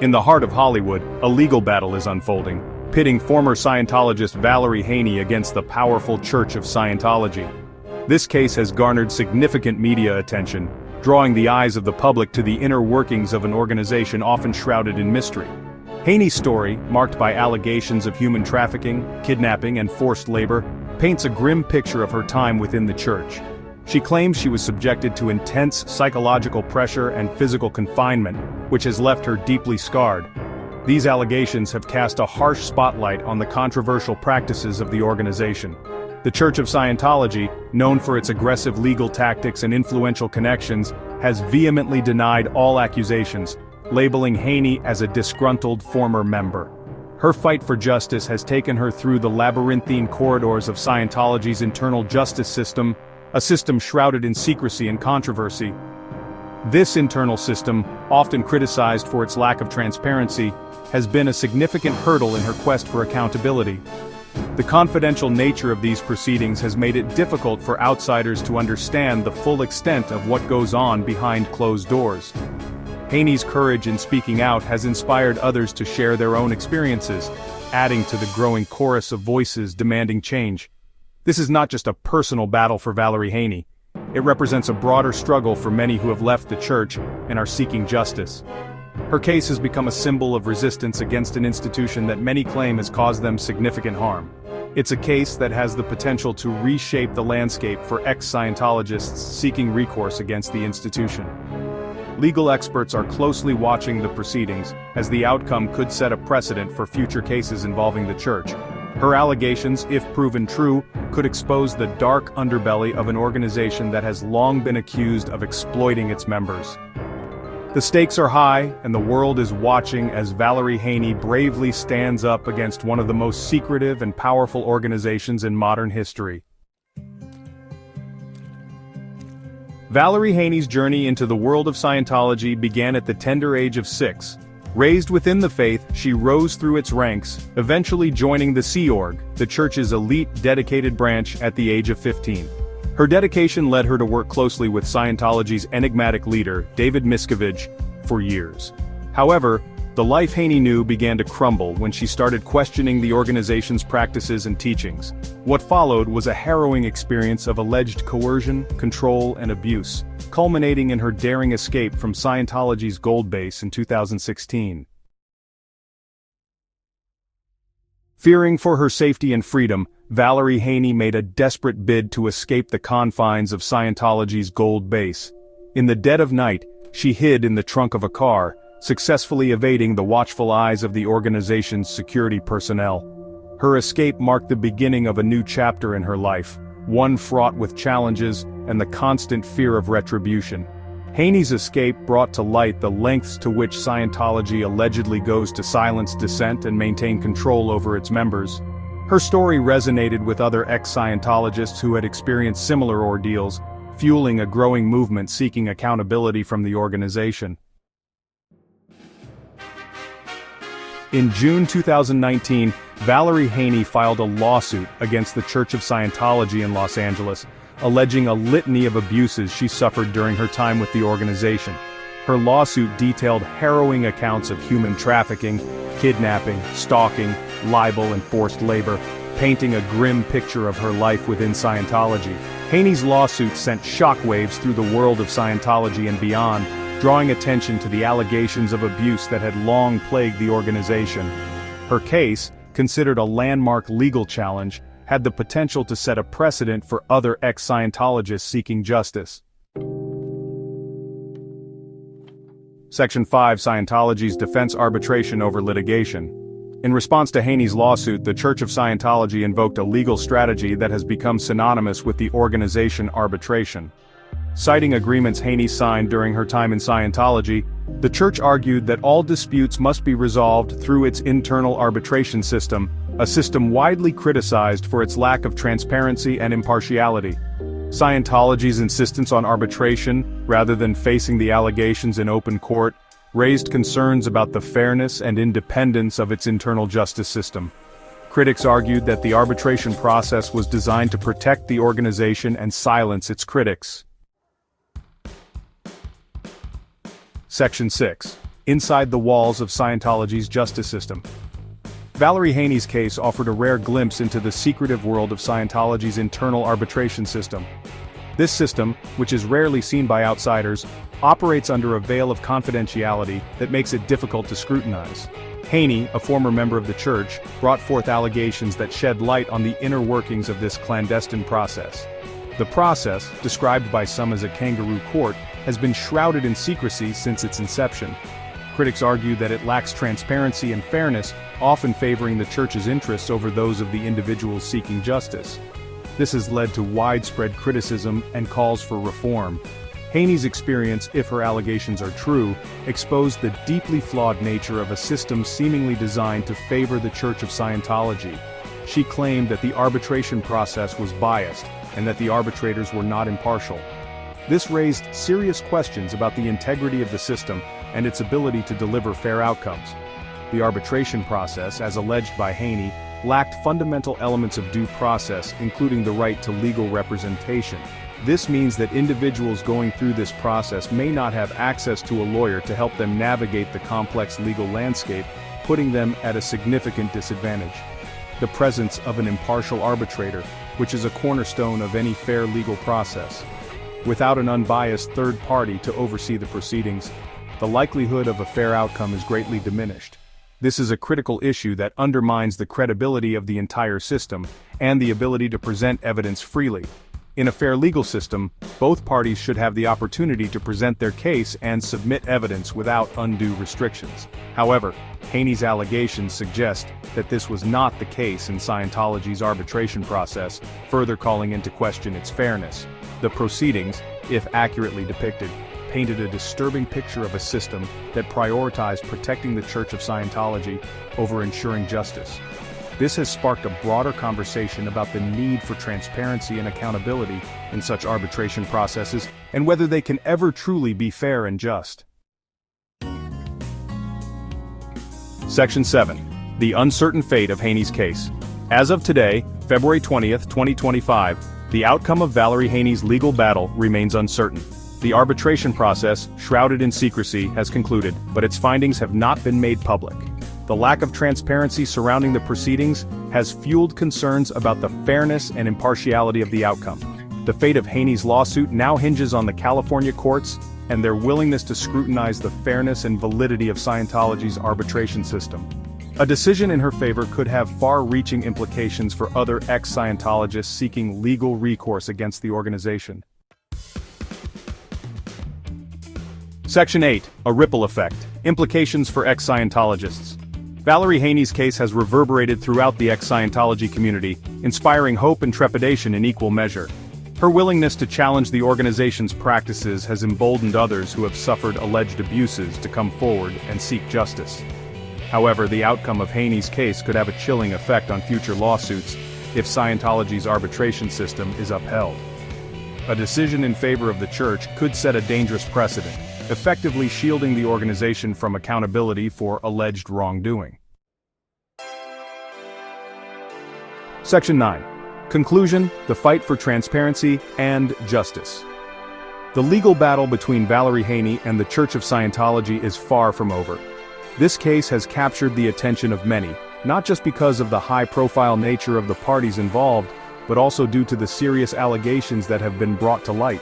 In the heart of Hollywood, a legal battle is unfolding, pitting former Scientologist Valerie Haney against the powerful Church of Scientology. This case has garnered significant media attention, drawing the eyes of the public to the inner workings of an organization often shrouded in mystery. Haney's story, marked by allegations of human trafficking, kidnapping, and forced labor, paints a grim picture of her time within the church. She claims she was subjected to intense psychological pressure and physical confinement, which has left her deeply scarred. These allegations have cast a harsh spotlight on the controversial practices of the organization. The Church of Scientology, known for its aggressive legal tactics and influential connections, has vehemently denied all accusations, labeling Haney as a disgruntled former member. Her fight for justice has taken her through the labyrinthine corridors of Scientology's internal justice system, a system shrouded in secrecy and controversy. This internal system, often criticized for its lack of transparency, has been a significant hurdle in her quest for accountability. The confidential nature of these proceedings has made it difficult for outsiders to understand the full extent of what goes on behind closed doors. Haney's courage in speaking out has inspired others to share their own experiences, adding to the growing chorus of voices demanding change. This is not just a personal battle for Valerie Haney. It represents a broader struggle for many who have left the church and are seeking justice. Her case has become a symbol of resistance against an institution that many claim has caused them significant harm. It's a case that has the potential to reshape the landscape for ex-Scientologists seeking recourse against the institution. Legal experts are closely watching the proceedings, as the outcome could set a precedent for future cases involving the church. Her allegations, if proven true, could expose the dark underbelly of an organization that has long been accused of exploiting its members. The stakes are high, and the world is watching as Valerie Haney bravely stands up against one of the most secretive and powerful organizations in modern history. Valerie Haney's journey into the world of Scientology began at the tender age of 6. Raised within the faith, she rose through its ranks, eventually joining the Sea Org, the church's elite dedicated branch, at the age of 15. Her dedication led her to work closely with Scientology's enigmatic leader, David Miscavige, for years. However, the life Haney knew began to crumble when she started questioning the organization's practices and teachings. What followed was a harrowing experience of alleged coercion, control, and abuse, culminating in her daring escape from Scientology's Gold Base in 2016. Fearing for her safety and freedom, Valerie Haney made a desperate bid to escape the confines of Scientology's Gold Base. In the dead of night, she hid in the trunk of a car, successfully evading the watchful eyes of the organization's security personnel. Her escape marked the beginning of a new chapter in her life, one fraught with challenges and the constant fear of retribution. Haney's escape brought to light the lengths to which Scientology allegedly goes to silence dissent and maintain control over its members. Her story resonated with other ex-Scientologists who had experienced similar ordeals, fueling a growing movement seeking accountability from the organization. In June 2019, Valerie Haney filed a lawsuit against the Church of Scientology in Los Angeles, alleging a litany of abuses she suffered during her time with the organization. Her lawsuit detailed harrowing accounts of human trafficking, kidnapping, stalking, libel, and forced labor, painting a grim picture of her life within Scientology. Haney's lawsuit sent shockwaves through the world of Scientology and beyond, drawing attention to the allegations of abuse that had long plagued the organization. Her case, considered a landmark legal challenge, had the potential to set a precedent for other ex-Scientologists seeking justice. Section 5: Scientology's defense arbitration over litigation. In response to Haney's lawsuit, the Church of Scientology invoked a legal strategy that has become synonymous with the organization arbitration. Citing agreements Haney signed during her time in Scientology, the church argued that all disputes must be resolved through its internal arbitration system, a system widely criticized for its lack of transparency and impartiality. Scientology's insistence on arbitration, rather than facing the allegations in open court, raised concerns about the fairness and independence of its internal justice system. Critics argued that the arbitration process was designed to protect the organization and silence its critics. Section 6: inside the walls of Scientology's justice system. Valerie Haney's case offered a rare glimpse into the secretive world of Scientology's internal arbitration system. This system, which is rarely seen by outsiders, operates under a veil of confidentiality that makes it difficult to scrutinize. Haney, a former member of the church, brought forth allegations that shed light on the inner workings of this clandestine process. The process, described by some as a kangaroo court, has been shrouded in secrecy since its inception. Critics argue that it lacks transparency and fairness, often favoring the church's interests over those of the individuals seeking justice. This has led to widespread criticism and calls for reform. Haney's experience, if her allegations are true, exposed the deeply flawed nature of a system seemingly designed to favor the Church of Scientology. She claimed that the arbitration process was biased, and that the arbitrators were not impartial. This raised serious questions about the integrity of the system and its ability to deliver fair outcomes. The arbitration process, as alleged by Haney, lacked fundamental elements of due process, including the right to legal representation. This means that individuals going through this process may not have access to a lawyer to help them navigate the complex legal landscape, putting them at a significant disadvantage. The presence of an impartial arbitrator, which is a cornerstone of any fair legal process. Without an unbiased third party to oversee the proceedings, the likelihood of a fair outcome is greatly diminished. This is a critical issue that undermines the credibility of the entire system and the ability to present evidence freely. In a fair legal system, both parties should have the opportunity to present their case and submit evidence without undue restrictions. However, Haney's allegations suggest that this was not the case in Scientology's arbitration process, further calling into question its fairness. The proceedings, if accurately depicted, painted a disturbing picture of a system that prioritized protecting the Church of Scientology over ensuring justice. This has sparked a broader conversation about the need for transparency and accountability in such arbitration processes, and whether they can ever truly be fair and just. Section 7. The uncertain fate of Haney's case. As of today, February 20th, 2025, the outcome of Valerie Haney's legal battle remains uncertain. The arbitration process, shrouded in secrecy, has concluded, but its findings have not been made public. The lack of transparency surrounding the proceedings has fueled concerns about the fairness and impartiality of the outcome. The fate of Haney's lawsuit now hinges on the California courts and their willingness to scrutinize the fairness and validity of Scientology's arbitration system. A decision in her favor could have far-reaching implications for other ex-Scientologists seeking legal recourse against the organization. Section 8. A ripple effect. Implications for ex-Scientologists. Valerie Haney's case has reverberated throughout the ex-Scientology community, inspiring hope and trepidation in equal measure. Her willingness to challenge the organization's practices has emboldened others who have suffered alleged abuses to come forward and seek justice. However, the outcome of Haney's case could have a chilling effect on future lawsuits if Scientology's arbitration system is upheld. A decision in favor of the church could set a dangerous precedent, effectively shielding the organization from accountability for alleged wrongdoing. Section 9. Conclusion: the fight for transparency and justice. The legal battle between Valerie Haney and the Church of Scientology is far from over. This case has captured the attention of many, not just because of the high-profile nature of the parties involved, but also due to the serious allegations that have been brought to light.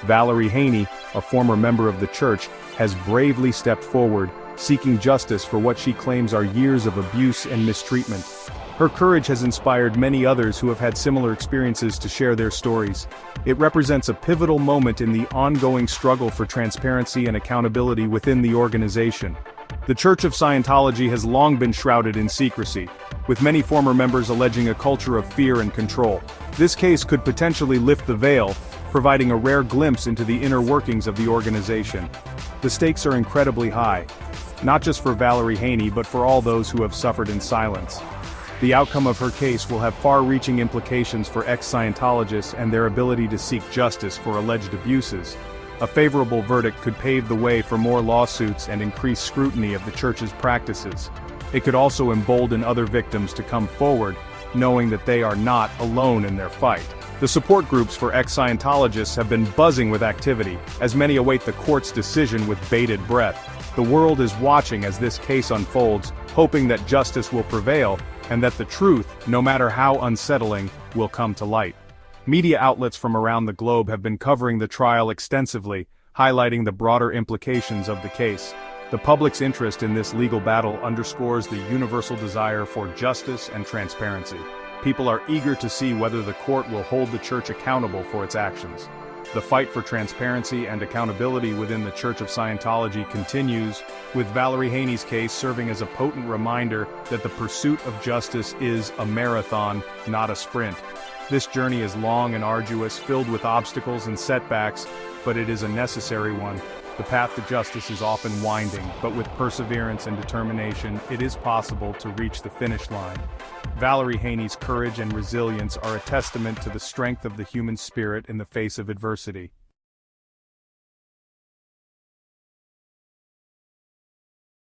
Valerie Haney, a former member of the church, has bravely stepped forward, seeking justice for what she claims are years of abuse and mistreatment. Her courage has inspired many others who have had similar experiences to share their stories. It represents a pivotal moment in the ongoing struggle for transparency and accountability within the organization. The Church of Scientology has long been shrouded in secrecy, with many former members alleging a culture of fear and control. This case could potentially lift the veil, providing a rare glimpse into the inner workings of the organization. The stakes are incredibly high, not just for Valerie Haney but for all those who have suffered in silence. The outcome of her case will have far-reaching implications for ex-Scientologists and their ability to seek justice for alleged abuses. A favorable verdict could pave the way for more lawsuits and increase scrutiny of the church's practices. It could also embolden other victims to come forward, knowing that they are not alone in their fight. The support groups for ex-Scientologists have been buzzing with activity, as many await the court's decision with bated breath. The world is watching as this case unfolds, hoping that justice will prevail, and that the truth, no matter how unsettling, will come to light. Media outlets from around the globe have been covering the trial extensively, highlighting the broader implications of the case. The public's interest in this legal battle underscores the universal desire for justice and transparency. People are eager to see whether the court will hold the church accountable for its actions. The fight for transparency and accountability within the Church of Scientology continues, with Valerie Haney's case serving as a potent reminder that the pursuit of justice is a marathon, not a sprint. This journey is long and arduous, filled with obstacles and setbacks, but it is a necessary one. The path to justice is often winding, but with perseverance and determination, it is possible to reach the finish line. Valerie Haney's courage and resilience are a testament to the strength of the human spirit in the face of adversity.